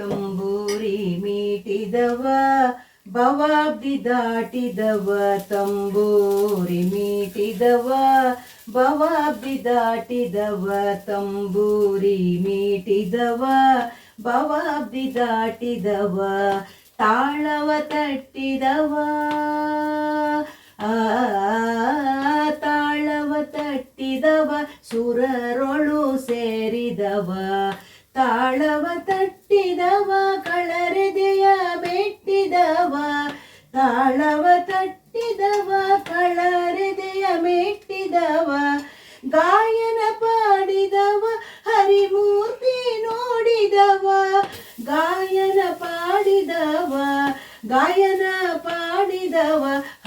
ತಂಬೂರಿ ಮೀಟಿದವ ಭವಾಬ್ದಿ ದಾಟಿದವ ತಂಬೂರಿ ಮೀಟಿದವ ಭವಾಬ್ದಿ ದಾಟಿದವ ತಂಬೂರಿ ಮೀಟಿದವ ಭವಾಬ್ದಿ ದಾಟಿದವ ತಾಳವ ತಟ್ಟಿದವ ತಾಳವ ತಟ್ಟಿದವ ಸುರರೊಳು ಸೇರಿದವ ತಾಳವ ತಟ್ಟಿದವ ಕಳರೆದೆಯ ಮೆಟ್ಟಿದವ ತಾಳವ ತಟ್ಟಿದವ ಕಳರೆದೆಯ ಮೆಟ್ಟಿದವ ಗಾಯನ ಪಾಡಿದವ ಹರಿಮೂರ್ತಿ ನೋಡಿದವ ಗಾಯನ ಪಾಡಿದವ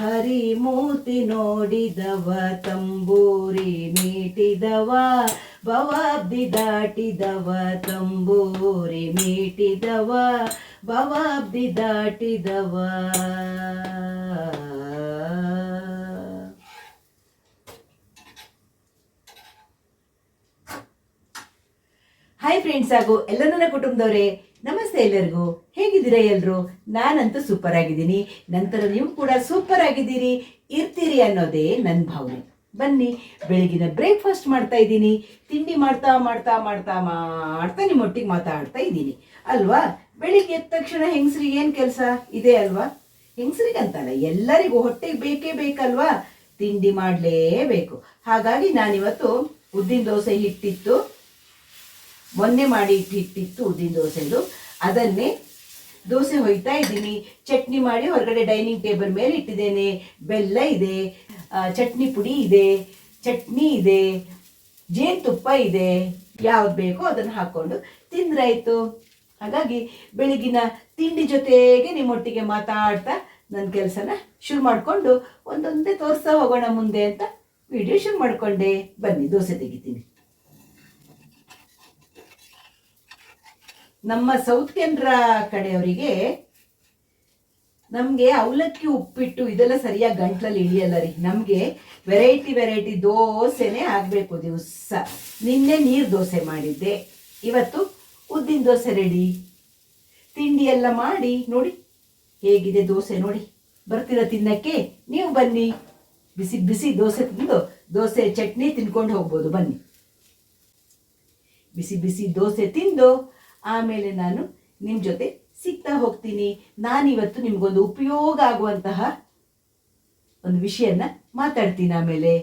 ಹರಿಮೂರ್ತಿ ನೋಡಿದವ ತಂಬೂರಿ ಮೀಟಿದವ ಭವಾಬ್ದಿ ದಾಟಿದವ ತಂಬೂರಿ ಮೀಟಿದವ ಭವಾಬ್ದಿ ದಾಟಿದವ. Hi friends ಹಾಗೂ ಎಲ್ಲ ನನ್ನ ಕುಟುಂಬದವರೇ, ನಮಸ್ತೆ ಎಲ್ಲರಿಗೂ. ಹೇಗಿದ್ದೀರಾ ಎಲ್ಲರೂ? ನಾನಂತೂ ಸೂಪರ್ ಆಗಿದ್ದೀನಿ. ನಂತರ ನೀವು ಕೂಡ ಸೂಪರ್ ಆಗಿದ್ದೀರಿ, ಇರ್ತೀರಿ ಅನ್ನೋದೇ ನನ್ನ ಭಾವನೆ. ಬನ್ನಿ, ಬೆಳಗಿನ ಬ್ರೇಕ್ಫಾಸ್ಟ್ ಮಾಡ್ತಾ ಇದ್ದೀನಿ. ತಿಂಡಿ ಮಾಡ್ತಾ ಮಾಡ್ತಾ ಮಾಡ್ತಾ ಮಾಡ್ತಾ ನಿಮ್ಮೊಟ್ಟಿಗೆ ಮಾತಾಡ್ತಾ ಇದ್ದೀನಿ ಅಲ್ವಾ. ಬೆಳಿಗ್ಗೆ ಎದ್ದ ತಕ್ಷಣ ಹೆಂಗಸ್ರಿಗೆ ಏನು ಕೆಲಸ ಇದೆ ಅಲ್ವಾ? ಹೆಂಗಸ್ರಿಗಂತಲ್ಲ, ಎಲ್ಲರಿಗೂ ಹೊಟ್ಟೆಗೆ ಬೇಕೇ ಬೇಕಲ್ವಾ, ತಿಂಡಿ ಮಾಡಲೇಬೇಕು. ಹಾಗಾಗಿ ನಾನಿವತ್ತು ಉದ್ದಿನ ದೋಸೆ ಹಿಟ್ಟಿತ್ತು, ಮೊನ್ನೆ ಮಾಡಿ ಹಿಟ್ಟಿತ್ತು ಉದ್ದಿನ ದೋಸೆದು, ಅದನ್ನೇ ದೋಸೆ ಹೊಯ್ತಾ ಇದ್ದೀನಿ. ಚಟ್ನಿ ಮಾಡಿ ಹೊರಗಡೆ ಡೈನಿಂಗ್ ಟೇಬಲ್ ಮೇಲೆ ಇಟ್ಟಿದ್ದೇನೆ. ಬೆಲ್ಲ ಇದೆ, ಚಟ್ನಿ ಪುಡಿ ಇದೆ, ಚಟ್ನಿ ಇದೆ, ಜೇನುತುಪ್ಪ ಇದೆ, ಯಾವ್ದು ಬೇಕೋ ಅದನ್ನು ಹಾಕ್ಕೊಂಡು ತಿಂದ್ರಾಯ್ತು. ಹಾಗಾಗಿ ಬೆಳಗಿನ ತಿಂಡಿ ಜೊತೆಗೆ ನಿಮ್ಮೊಟ್ಟಿಗೆ ಮಾತಾಡ್ತಾ ನನ್ನ ಕೆಲಸನ ಶುರು ಮಾಡಿಕೊಂಡು ಒಂದೊಂದೇ ತೋರಿಸ್ತಾ ಹೋಗೋಣ ಮುಂದೆ ಅಂತ ವಿಡಿಯೋ ಶುರು ಮಾಡಿಕೊಂಡೆ. ಬನ್ನಿ, ದೋಸೆ ತೆಗಿತೀನಿ. ನಮ್ಮ ಸೌತ್ ಕೆನರಾ ಕಡೆಯವರಿಗೆ ನಮಗೆ ಅವಲಕ್ಕಿ ಉಪ್ಪಿಟ್ಟು ಇದೆಲ್ಲ ಸರಿಯಾಗಿ ಗಂಟ್ಲಲ್ಲಿ ಇಳಿಯಲ್ಲ ರೀ. ನಮಗೆ ವೆರೈಟಿ ದೋಸೆನೇ ಆಗಬೇಕು ದಿವಸ. ನಿನ್ನೆ ನೀರು ದೋಸೆ ಮಾಡಿದ್ದೆ, ಇವತ್ತು ಉದ್ದಿನ ದೋಸೆ ರೆಡಿ. ತಿಂಡಿ ಎಲ್ಲ ಮಾಡಿ ನೋಡಿ ಹೇಗಿದೆ ದೋಸೆ ನೋಡಿ. ಬರ್ತೀರ ತಿನ್ನಕ್ಕೆ? ನೀವು ಬನ್ನಿ, ಬಿಸಿ ಬಿಸಿ ದೋಸೆ ತಿಂದು ದೋಸೆ ಚಟ್ನಿ ತಿನ್ಕೊಂಡು ಹೋಗ್ಬೋದು. ಬನ್ನಿ, ಬಿಸಿ ಬಿಸಿ ದೋಸೆ ತಿಂದು ಆಮೇಲೆ ನಾನು ನಿಮ್ಮ ಜೊತೆ ಸಿಗ್ತಾ ಹೋಗ್ತೀನಿ. ನಾನಿವತ್ತು ನಿಮಗೊಂದು ಉಪಯೋಗ ಆಗುವಂತಹ ಒಂದು ವಿಷಯನ ಮಾತಾಡ್ತೀನಿ ಆಮೇಲೆ.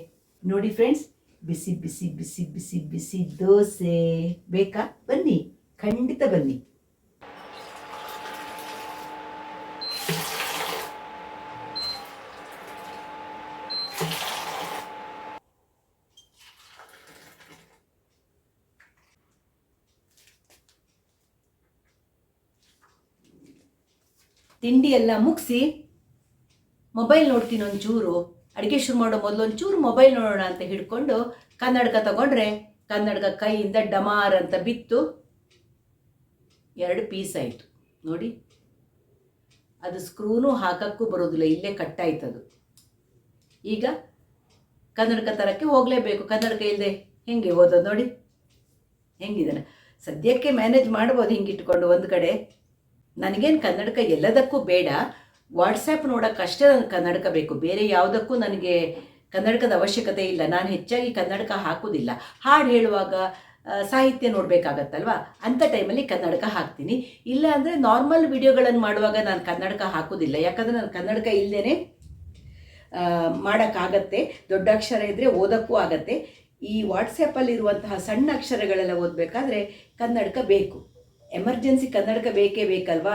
ನೋಡಿ ಫ್ರೆಂಡ್ಸ್, ಬಿಸಿ ಬಿಸಿ ಬಿಸಿ ಬಿಸಿ ಬಿಸಿ ದೋಸೆ ಬೇಕಾ? ಬನ್ನಿ, ಖಂಡಿತ ಬನ್ನಿ. ತಿಂಡಿ ಎಲ್ಲ ಮುಗಿಸಿ ಮೊಬೈಲ್ ನೋಡ್ತೀನಿ ಒಂಚೂರು. ಅಡುಗೆ ಶುರು ಮಾಡೋ ಮೊದಲು ಒಂಚೂರು ಮೊಬೈಲ್ ನೋಡೋಣ ಅಂತ ಹಿಡ್ಕೊಂಡು ಕನ್ನಡಕ ತಗೊಂಡ್ರೆ ಕನ್ನಡಕ ಕೈಯಿಂದ ಡಮಾರ್ ಅಂತ ಬಿತ್ತು, 2 ಪೀಸ್ ಆಯಿತು ನೋಡಿ. ಅದು ಸ್ಕ್ರೂನು ಹಾಕಕ್ಕೂ ಬರೋದಿಲ್ಲ, ಇಲ್ಲೇ ಕಟ್ಟಾಯ್ತದು. ಈಗ ಕನ್ನಡಕ ತರಕ್ಕೆ ಹೋಗಲೇಬೇಕು. ಕನ್ನಡಕ ಇಲ್ಲದೆ ಹೆಂಗೆ ಓದೋದು ನೋಡಿ, ಹೆಂಗಿದ್ದಾನೆ. ಸದ್ಯಕ್ಕೆ ಮ್ಯಾನೇಜ್ ಮಾಡ್ಬೋದು ಹಿಂಗಿಟ್ಕೊಂಡು ಒಂದು ಕಡೆ. ನನಗೇನು ಕನ್ನಡಕ ಎಲ್ಲದಕ್ಕೂ ಬೇಡ, ವಾಟ್ಸ್ಯಾಪ್ ನೋಡೋಕ್ಕಷ್ಟೇ ನನಗೆ ಕನ್ನಡಕ ಬೇಕು, ಬೇರೆ ಯಾವುದಕ್ಕೂ ನನಗೆ ಕನ್ನಡಕದ ಅವಶ್ಯಕತೆ ಇಲ್ಲ. ನಾನು ಹೆಚ್ಚಾಗಿ ಕನ್ನಡಕ ಹಾಕೋದಿಲ್ಲ. ಹಾಡು ಹೇಳುವಾಗ ಸಾಹಿತ್ಯ ನೋಡಬೇಕಾಗತ್ತಲ್ವ, ಅಂಥ ಟೈಮಲ್ಲಿ ಕನ್ನಡಕ ಹಾಕ್ತೀನಿ. ಇಲ್ಲ ಅಂದರೆ ನಾರ್ಮಲ್ ವಿಡಿಯೋಗಳನ್ನು ಮಾಡುವಾಗ ನಾನು ಕನ್ನಡಕ ಹಾಕೋದಿಲ್ಲ, ಯಾಕಂದರೆ ನಾನು ಕನ್ನಡಕ ಇಲ್ಲದೇ ಮಾಡೋಕ್ಕಾಗತ್ತೆ. ದೊಡ್ಡ ಅಕ್ಷರ ಇದ್ದರೆ ಓದೋಕ್ಕೂ ಆಗತ್ತೆ. ಈ ವಾಟ್ಸಪ್ಪಲ್ಲಿರುವಂತಹ ಸಣ್ಣ ಅಕ್ಷರಗಳೆಲ್ಲ ಓದಬೇಕಾದ್ರೆ ಕನ್ನಡಕ ಬೇಕು. ಎಮರ್ಜೆನ್ಸಿ ಕನ್ನಡಕ ಬೇಕೇ ಬೇಕಲ್ವಾ.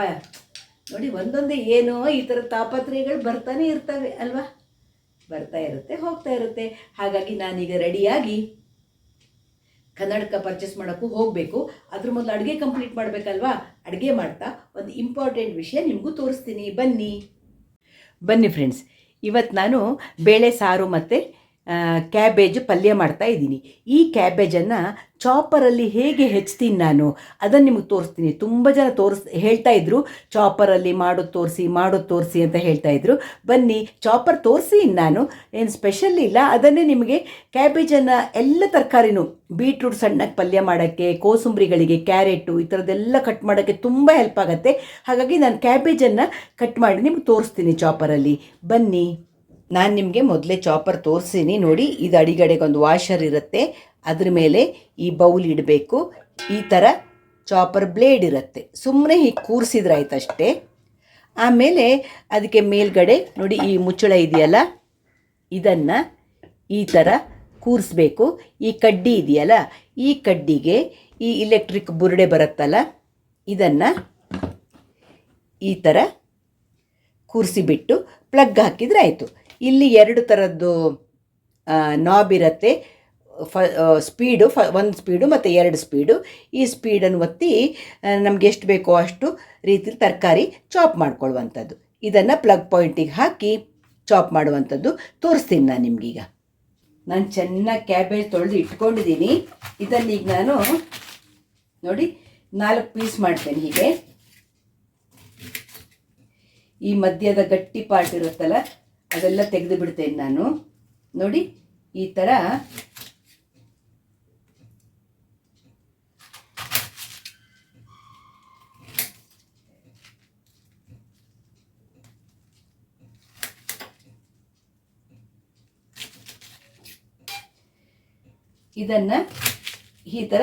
ನೋಡಿ, ಒಂದೊಂದೇ ಏನೋ ಈ ಥರ ತಾಪತ್ರಯಗಳು ಬರ್ತಾನೆ ಇರ್ತವೆ ಅಲ್ವಾ, ಬರ್ತಾ ಇರುತ್ತೆ ಹೋಗ್ತಾ ಇರುತ್ತೆ. ಹಾಗಾಗಿ ನಾನೀಗ ರೆಡಿಯಾಗಿ ಕನ್ನಡಕ ಪರ್ಚೇಸ್ ಮಾಡೋಕ್ಕೂ ಹೋಗಬೇಕು. ಅದ್ರ ಮೊದಲು ಅಡುಗೆ ಕಂಪ್ಲೀಟ್ ಮಾಡಬೇಕಲ್ವಾ. ಅಡುಗೆ ಮಾಡ್ತಾ ಒಂದು ಇಂಪಾರ್ಟೆಂಟ್ ವಿಷಯ ನಿಮಗೂ ತೋರಿಸ್ತೀನಿ. ಬನ್ನಿ ಫ್ರೆಂಡ್ಸ್, ಇವತ್ತು ನಾನು ಬೇಳೆ ಸಾರು ಮತ್ತು ಕ್ಯಾಬೇಜ್ ಪಲ್ಯ ಮಾಡ್ತಾ ಇದ್ದೀನಿ. ಈ ಕ್ಯಾಬೇಜನ್ನು ಚಾಪರಲ್ಲಿ ಹೇಗೆ ಹೆಚ್ಚ್ತೀನಿ ನಾನು ಅದನ್ನು ನಿಮಗೆ ತೋರಿಸ್ತೀನಿ. ತುಂಬ ಜನ ಹೇಳ್ತಾ ಇದ್ರು ಚಾಪರಲ್ಲಿ ಮಾಡೋದು ತೋರಿಸಿ ಅಂತ ಹೇಳ್ತಾ ಇದ್ರು. ಬನ್ನಿ ಚಾಪರ್ ತೋರಿಸಿ. ನಾನು ಏನು ಸ್ಪೆಷಲ್ ಇಲ್ಲ, ಅದನ್ನೇ ನಿಮಗೆ ಕ್ಯಾಬೇಜನ್ನು ಎಲ್ಲ ತರಕಾರಿನೂ ಬೀಟ್ರೂಟ್ ಸಣ್ಣಗೆ ಪಲ್ಯ ಮಾಡೋಕ್ಕೆ, ಕೋಸಂಬರಿಗಳಿಗೆ, ಕ್ಯಾರೆಟು ಈ ಥರದ್ದೆಲ್ಲ ಕಟ್ ಮಾಡೋಕ್ಕೆ ತುಂಬ ಹೆಲ್ಪ್ ಆಗುತ್ತೆ. ಹಾಗಾಗಿ ನಾನು ಕ್ಯಾಬೇಜನ್ನು ಕಟ್ ಮಾಡಿ ನಿಮ್ಗೆ ತೋರಿಸ್ತೀನಿ ಚಾಪರಲ್ಲಿ. ಬನ್ನಿ. ನಾನು ನಿಮಗೆ ಮೊದಲೇ ಚಾಪರ್ ತೋರಿಸ್ತೀನಿ ನೋಡಿ. ಇದು ಅಡಿಗಡೆಗೆ ಒಂದು ವಾಷರ್ ಇರುತ್ತೆ, ಅದ್ರ ಮೇಲೆ ಈ ಬೌಲ್ ಇಡಬೇಕು. ಈ ಥರ ಚಾಪರ್ ಬ್ಲೇಡ್ ಇರುತ್ತೆ, ಸುಮ್ಮನೆ ಹೀಗೆ ಕೂರಿಸಿದ್ರೆ ಆಯ್ತು ಅಷ್ಟೇ. ಆಮೇಲೆ ಅದಕ್ಕೆ ಮೇಲ್ಗಡೆ ನೋಡಿ ಈ ಮುಚ್ಚಳ ಇದೆಯಲ್ಲ, ಇದನ್ನು ಈ ಥರ ಕೂರಿಸ್ಬೇಕು. ಈ ಕಡ್ಡಿ ಇದೆಯಲ್ಲ, ಈ ಕಡ್ಡಿಗೆ ಈ ಇಲೆಕ್ಟ್ರಿಕ್ ಬುರುಡೆ ಬರುತ್ತಲ್ಲ, ಇದನ್ನು ಈ ಥರ ಕೂರಿಸಿಬಿಟ್ಟು ಪ್ಲಗ್ ಹಾಕಿದರೆ ಆಯಿತು. ಇಲ್ಲಿ 2 ಥರದ್ದು ನಾಬ್ ಇರುತ್ತೆ. ಸ್ಪೀಡು, 1 ಸ್ಪೀಡು ಮತ್ತು 2 ಸ್ಪೀಡು. ಈ ಸ್ಪೀಡನ್ನು ಒತ್ತಿ ನಮಗೆ ಎಷ್ಟು ಬೇಕೋ ಅಷ್ಟು ರೀತಿಲಿ ತರಕಾರಿ ಚಾಪ್ ಮಾಡ್ಕೊಳ್ಳುವಂಥದ್ದು. ಇದನ್ನು ಪ್ಲಗ್ ಪಾಯಿಂಟಿಗೆ ಹಾಕಿ ಚಾಪ್ ಮಾಡುವಂಥದ್ದು ತೋರಿಸ್ತೀನಿ ನಾನು ನಿಮಗೀಗ. ನಾನು ಚೆನ್ನಾಗಿ ಕ್ಯಾಬೇಜ್ ತೊಳೆದು ಇಟ್ಕೊಂಡಿದ್ದೀನಿ. ಇದನ್ನೀಗ ನಾನು ನೋಡಿ 4 ಪೀಸ್ ಮಾಡ್ತೇನೆ. ಹೀಗೆ ಈ ಮಧ್ಯದ ಗಟ್ಟಿ ಪಾರ್ಟ್ ಇರುತ್ತಲ್ಲ ಅದೆಲ್ಲ ತೆಗೆದು ಬಿಡ್ತೇನೆ ನಾನು. ನೋಡಿ ಈ ಥರ ಇದನ್ನು ಈ ಥರ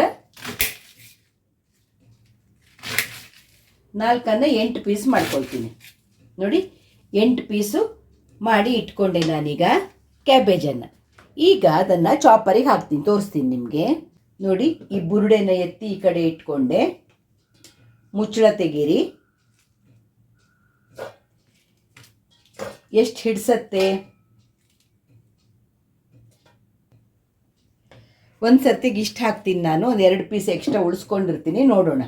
4 8 ಪೀಸ್ ಮಾಡ್ಕೊಳ್ತೀನಿ. ನೋಡಿ 8 ಪೀಸು ಮಾಡಿ ಇಟ್ಕೊಂಡೆ ನಾನೀಗ ಕ್ಯಾಬೇಜನ್ನು. ಈಗ ಅದನ್ನು ಚಾಪರಿಗೆ ಹಾಕ್ತೀನಿ, ತೋರಿಸ್ತೀನಿ ನಿಮಗೆ. ನೋಡಿ ಈ ಬುರುಡೆನ ಎತ್ತಿ ಈ ಕಡೆ ಇಟ್ಕೊಂಡೆ, ಮುಚ್ಚಳ ತೆಗೀರಿ. ಎಷ್ಟು ಹಿಡ್ಸತ್ತೆ ಒಂದು ಸರ್ತಿಗೆ ಇಷ್ಟು ಹಾಕ್ತೀನಿ ನಾನು. ಒಂದು 2 ಪೀಸ್ ಎಕ್ಸ್ಟ್ರಾ ಉಳಿಸ್ಕೊಂಡಿರ್ತೀನಿ, ನೋಡೋಣ.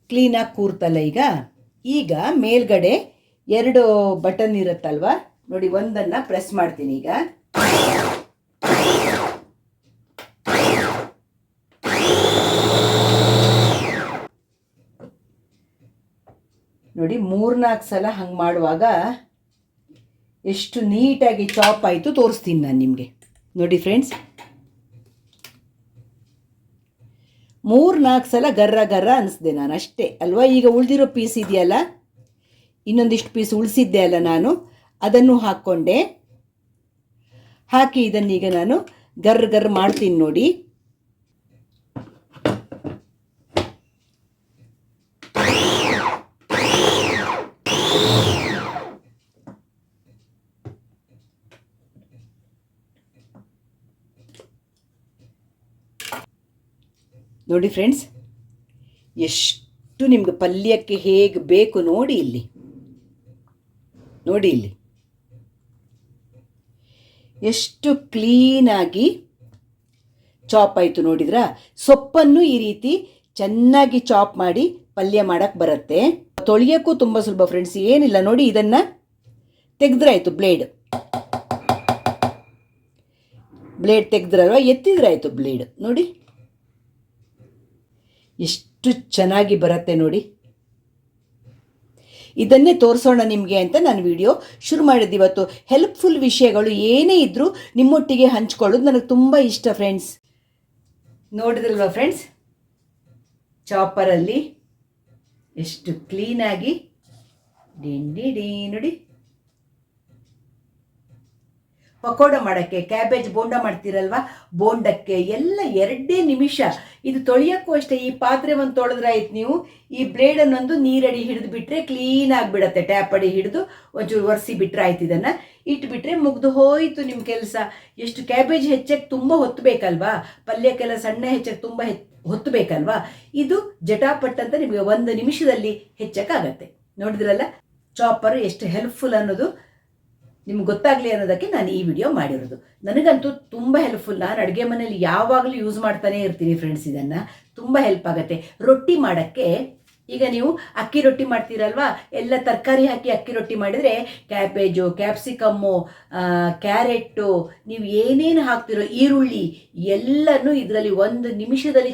ಕ್ಲೀನಾಗಿ ಕೂರ್ತಲ್ಲ ಈಗ ಮೇಲ್ಗಡೆ 2 ಬಟನ್ ಇರುತ್ತಲ್ವ ನೋಡಿ, ಒಂದನ್ನು ಪ್ರೆಸ್ ಮಾಡ್ತೀನಿ ಈಗ. ನೋಡಿ 3-4 ಸಲ ಹಂಗೆ ಮಾಡುವಾಗ ಎಷ್ಟು ನೀಟಾಗಿ ಚಾಪ್ ಆಯಿತು ತೋರಿಸ್ತೀನಿ ನಾನು ನಿಮಗೆ. ನೋಡಿ ಫ್ರೆಂಡ್ಸ್, 3-4 ಸಲ ಗರ್ರ ಗರ್ರ ಅನಿಸ್ದೆ ನಾನು ಅಷ್ಟೇ ಅಲ್ವಾ. ಈಗ ಉಳಿದಿರೋ ಪೀಸ್ ಇದೆಯಲ್ಲ, ಇನ್ನೊಂದಿಷ್ಟು ಪೀಸ್ ಉಳಿಸಿದ್ದೆ ಅಲ್ಲ ನಾನು, ಅದನ್ನು ಹಾಕ್ಕೊಂಡೆ. ಹಾಕಿ ಇದನ್ನೀಗ ನಾನು ಗರ್ರ ಗರ್ರ ಮಾಡ್ತೀನಿ ನೋಡಿ. ನೋಡಿ ಫ್ರೆಂಡ್ಸ್, ಎಷ್ಟು ನಿಮ್ಗೆ ಪಲ್ಯಕ್ಕೆ ಹೇಗೆ ಬೇಕು ನೋಡಿ ಇಲ್ಲಿ. ನೋಡಿ ಇಲ್ಲಿ ಎಷ್ಟು ಕ್ಲೀನಾಗಿ ಚಾಪ್ ಆಯಿತು ನೋಡಿದ್ರಾ. ಸೊಪ್ಪನ್ನು ಈ ರೀತಿ ಚೆನ್ನಾಗಿ ಚಾಪ್ ಮಾಡಿ ಪಲ್ಯ ಮಾಡೋಕ್ಕೆ ಬರುತ್ತೆ. ತೊಳೆಯೋಕ್ಕೂ ತುಂಬ ಸುಲಭ ಫ್ರೆಂಡ್ಸ್, ಏನಿಲ್ಲ ನೋಡಿ. ಇದನ್ನು ತೆಗೆದ್ರಾಯ್ತು, ಬ್ಲೇಡ್ ತೆಗೆದ್ರಲ್ವ, ಎತ್ತಿದ್ರಾಯ್ತು ಬ್ಲೇಡ್. ನೋಡಿ ಎಷ್ಟು ಚೆನ್ನಾಗಿ ಬರುತ್ತೆ ನೋಡಿ. ಇದನ್ನೇ ತೋರಿಸೋಣ ನಿಮಗೆ ಅಂತ ನಾನು ವಿಡಿಯೋ ಶುರು ಮಾಡಿದ್ದು ಇವತ್ತು. ಹೆಲ್ಪ್ಫುಲ್ ವಿಷಯಗಳು ಏನೇ ಇದ್ದರೂ ನಿಮ್ಮೊಟ್ಟಿಗೆ ಹಂಚ್ಕೊಳ್ಳೋದು ನನಗೆ ತುಂಬ ಇಷ್ಟ ಫ್ರೆಂಡ್ಸ್. ನೋಡಿದ್ರಲ್ವ ಫ್ರೆಂಡ್ಸ್, ಚಾಪರಲ್ಲಿ ಎಷ್ಟು ಕ್ಲೀನಾಗಿ ಡಿ ನೋಡಿ. ಪಕೋಡ ಮಾಡೋಕ್ಕೆ, ಕ್ಯಾಬೇಜ್ ಬೋಂಡ ಮಾಡ್ತೀರಲ್ವ, ಬೋಂಡಕ್ಕೆ ಎಲ್ಲ 2 ನಿಮಿಷ. ಇದು ತೊಳೆಯೋಕ್ಕೂ ಅಷ್ಟೇ. ಈ ಪಾತ್ರೆ ಒಂದು ತೊಳೆದ್ರೆ ಆಯ್ತು, ನೀವು ಈ ಬ್ಲೇಡನ್ನೊಂದು ನೀರಡಿ ಹಿಡಿದು ಬಿಟ್ಟರೆ ಕ್ಲೀನ್ ಆಗಿಬಿಡತ್ತೆ. ಟ್ಯಾಪ್ ಅಡಿ ಹಿಡಿದು ಒಂಚೂರು ಒರೆಸಿ ಬಿಟ್ಟರೆ ಆಯ್ತು. ಇದನ್ನು ಇಟ್ಬಿಟ್ರೆ ಮುಗ್ದು ಹೋಯಿತು ನಿಮ್ಮ ಕೆಲಸ. ಎಷ್ಟು ಕ್ಯಾಬೇಜ್ ಹೆಚ್ಚಕ್ಕೆ ತುಂಬ ಹೊತ್ತು ಬೇಕಲ್ವಾ, ಪಲ್ಯಕ್ಕೆಲ್ಲ ಸಣ್ಣ ಹೆಚ್ಚಕ್ಕೆ ತುಂಬ ಹೊತ್ತು ಬೇಕಲ್ವಾ. ಇದು ಜಟಾಪಟ್ ಅಂತ ನಿಮಗೆ 1 ನಿಮಿಷದಲ್ಲಿ ಹೆಚ್ಚಕ್ಕಾಗತ್ತೆ. ನೋಡಿದ್ರಲ್ಲ ಚಾಪರ್ ಎಷ್ಟು ಹೆಲ್ಪ್ಫುಲ್ ಅನ್ನೋದು ನಿಮ್ಗೆ ಗೊತ್ತಾಗಲಿ ಅನ್ನೋದಕ್ಕೆ ನಾನು ಈ ವಿಡಿಯೋ ಮಾಡಿರೋದು. ನನಗಂತೂ ತುಂಬ ಹೆಲ್ಪ್ಫುಲ್. ನಾನು ಅಡುಗೆ ಮನೇಲಿ ಯಾವಾಗಲೂ ಯೂಸ್ ಮಾಡ್ತಾನೆ ಇರ್ತೀನಿ ಫ್ರೆಂಡ್ಸ್. ಇದನ್ನು ತುಂಬ ಹೆಲ್ಪ್ ಆಗುತ್ತೆ. ರೊಟ್ಟಿ ಮಾಡೋಕ್ಕೆ ಈಗ ನೀವು ಅಕ್ಕಿ ರೊಟ್ಟಿ ಮಾಡ್ತೀರಲ್ವಾ, ಎಲ್ಲ ತರಕಾರಿ ಹಾಕಿ ಅಕ್ಕಿ ರೊಟ್ಟಿ ಮಾಡಿದರೆ ಕ್ಯಾಬೇಜು, ಕ್ಯಾಪ್ಸಿಕಮ್ಮು, ಕ್ಯಾರೆಟ್ಟು, ನೀವು ಏನೇನು ಹಾಕ್ತಿರೋ ಈರುಳ್ಳಿ ಎಲ್ಲನೂ ಇದರಲ್ಲಿ 1 ನಿಮಿಷದಲ್ಲಿ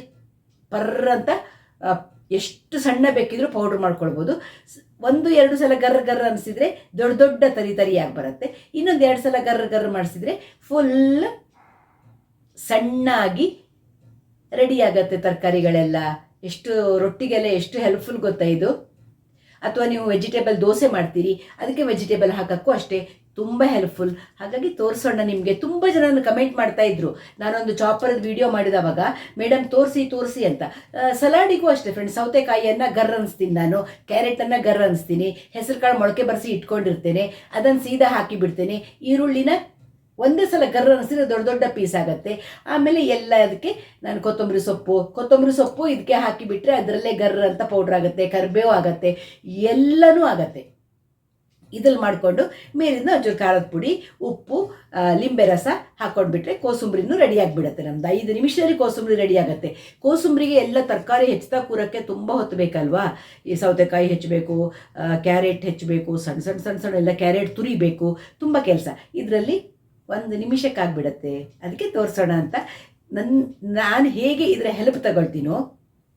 ಪರ್ರಂತ ಎಷ್ಟು ಸಣ್ಣ ಬೇಕಿದ್ರೂ ಪೌಡ್ರ್ ಮಾಡ್ಕೊಳ್ಬೋದು. 1-2 ಸಲ ಗರ್ರ ಗರ್ರ ಅನಿಸಿದರೆ ದೊಡ್ಡ ದೊಡ್ಡ ತರಿಯಾಗಿ ಬರುತ್ತೆ. ಇನ್ನೊಂದು 2 ಸಲ ಗರ್ರ ಗರ್ರ ಮಾಡಿಸಿದ್ರೆ ಫುಲ್ ಸಣ್ಣಾಗಿ ರೆಡಿ ಆಗತ್ತೆ ತರಕಾರಿಗಳೆಲ್ಲ. ಎಷ್ಟು ರೊಟ್ಟಿಗೆಲ್ಲ ಎಷ್ಟು ಹೆಲ್ಪ್ಫುಲ್ ಗೊತ್ತಾ ಇದು. ಅಥವಾ ನೀವು ವೆಜಿಟೇಬಲ್ ದೋಸೆ ಮಾಡ್ತೀರಿ, ಅದಕ್ಕೆ ವೆಜಿಟೇಬಲ್ ಹಾಕೋಕ್ಕೂ ಅಷ್ಟೇ ತುಂಬ ಹೆಲ್ಪ್ಫುಲ್. ಹಾಗಾಗಿ ತೋರಿಸೋಣ ನಿಮಗೆ. ತುಂಬ ಜನ ಕಮೆಂಟ್ ಮಾಡ್ತಾ ಇದ್ರು, ನಾನೊಂದು ಚಾಪರ್ದು ವಿಡಿಯೋ ಮಾಡಿದವಾಗ ಮೇಡಮ್ ತೋರಿಸಿ ಅಂತ. ಸಲಾಡಿಗೂ ಅಷ್ಟೇ ಫ್ರೆಂಡ್ಸ್, ಸೌತೆಕಾಯಿಯನ್ನು ಗರ್ರ ಅನಿಸ್ತೀನಿ ನಾನು, ಕ್ಯಾರೆಟನ್ನು ಗರ್ರ ಅನಿಸ್ತೀನಿ, ಹೆಸರು ಕಾಳು ಮೊಳಕೆ ಬರೆಸಿ ಇಟ್ಕೊಂಡಿರ್ತೇನೆ, ಅದನ್ನು ಸೀದಾ ಹಾಕಿ ಬಿಡ್ತೇನೆ. ಈರುಳ್ಳಿನ ಒಂದೇ ಸಲ ಗರ್ರ ಅನಿಸಿದ್ರೆ ದೊಡ್ಡ ದೊಡ್ಡ ಪೀಸ್ ಆಗುತ್ತೆ. ಆಮೇಲೆ ಎಲ್ಲ ಅದಕ್ಕೆ ನಾನು ಕೊತ್ತಂಬರಿ ಸೊಪ್ಪು ಇದಕ್ಕೆ ಹಾಕಿಬಿಟ್ರೆ ಅದರಲ್ಲೇ ಗರ್ರ ಅಂತ ಪೌಡ್ರ್ ಆಗುತ್ತೆ, ಕರಿಬೇವು ಆಗುತ್ತೆ, ಎಲ್ಲನೂ ಆಗುತ್ತೆ. ಇದ್ರಲ್ಲಿ ಮಾಡಿಕೊಂಡು ಮೇಲಿಂದ ಒಂಚೂರು ಖಾರದ ಪುಡಿ, ಉಪ್ಪು, ಲಿಂಬೆ ರಸ ಹಾಕ್ಕೊಂಡ್ಬಿಟ್ರೆ ಕೋಸಂಬರಿನೂ ರೆಡಿ ಆಗಿಬಿಡುತ್ತೆ ನಮ್ದು. 5 ನಿಮಿಷದಲ್ಲಿ ಕೋಸಂಬರಿ ರೆಡಿ ಆಗುತ್ತೆ. ಕೋಸಂಬರಿಗೆ ಎಲ್ಲ ತರಕಾರಿ ಹೆಚ್ಚುತ್ತಾ ಕೂರೋಕ್ಕೆ ತುಂಬ ಹೊತ್ತು ಬೇಕಲ್ವಾ. ಈ ಸೌತೆಕಾಯಿ ಹೆಚ್ಚಬೇಕು, ಕ್ಯಾರೆಟ್ ಹೆಚ್ಚಬೇಕು, ಸಣ್ಣ ಎಲ್ಲ ಕ್ಯಾರೆಟ್ ತುರಿಬೇಕು, ತುಂಬ ಕೆಲಸ. ಇದರಲ್ಲಿ 1 ನಿಮಿಷಕ್ಕಾಗ್ಬಿಡತ್ತೆ. ಅದಕ್ಕೆ ತೋರಿಸೋಣ ಅಂತ. ನಾನು ಹೇಗೆ ಇದರ ಹೆಲ್ಪ್ ತಗೊಳ್ತೀನೋ,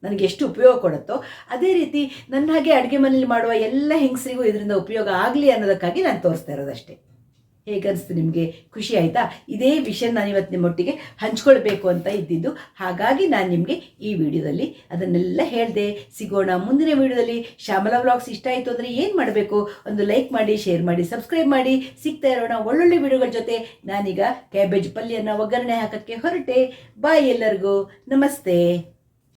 ನನಗೆ ಎಷ್ಟು ಉಪಯೋಗ ಕೊಡುತ್ತೋ ಅದೇ ರೀತಿ ನನ್ನ ಹಾಗೆ ಅಡುಗೆ ಮನೇಲಿ ಮಾಡುವ ಎಲ್ಲ ಹೆಂಗಸರಿಗೂ ಇದರಿಂದ ಉಪಯೋಗ ಆಗಲಿ ಅನ್ನೋದಕ್ಕಾಗಿ ನಾನು ತೋರಿಸ್ತಾ ಇರೋದಷ್ಟೇ. ಹೇಗನ್ನಿಸ್ತು ನಿಮಗೆ? ಖುಷಿ ಆಯಿತಾ? ಇದೇ ವಿಷಯ ನಾನು ಇವತ್ತು ನಿಮ್ಮೊಟ್ಟಿಗೆ ಹಂಚ್ಕೊಳ್ಬೇಕು ಅಂತ ಇದ್ದಿದ್ದು. ಹಾಗಾಗಿ ನಾನು ನಿಮಗೆ ಈ ವಿಡಿಯೋದಲ್ಲಿ ಅದನ್ನೆಲ್ಲ ಹೇಳಿದೆ. ಸಿಗೋಣ ಮುಂದಿನ ವಿಡಿಯೋದಲ್ಲಿ. ಶ್ಯಾಮಲಾ ವ್ಲಾಗ್ಸ್ ಇಷ್ಟ ಆಯಿತು ಅಂದರೆ ಏನು ಮಾಡಬೇಕು? ಒಂದು ಲೈಕ್ ಮಾಡಿ, ಶೇರ್ ಮಾಡಿ, ಸಬ್ಸ್ಕ್ರೈಬ್ ಮಾಡಿ. ಸಿಗ್ತಾ ಇರೋಣ ಒಳ್ಳೊಳ್ಳೆ ವಿಡಿಯೋಗಳ ಜೊತೆ. ನಾನೀಗ ಕ್ಯಾಬೇಜ್ ಪಲ್ಯನ ಒಗ್ಗರಣೆ ಹಾಕೋಕ್ಕೆ ಹೊರಟೆ. ಬಾಯ್ ಎಲ್ಲರಿಗೂ. ನಮಸ್ತೆ.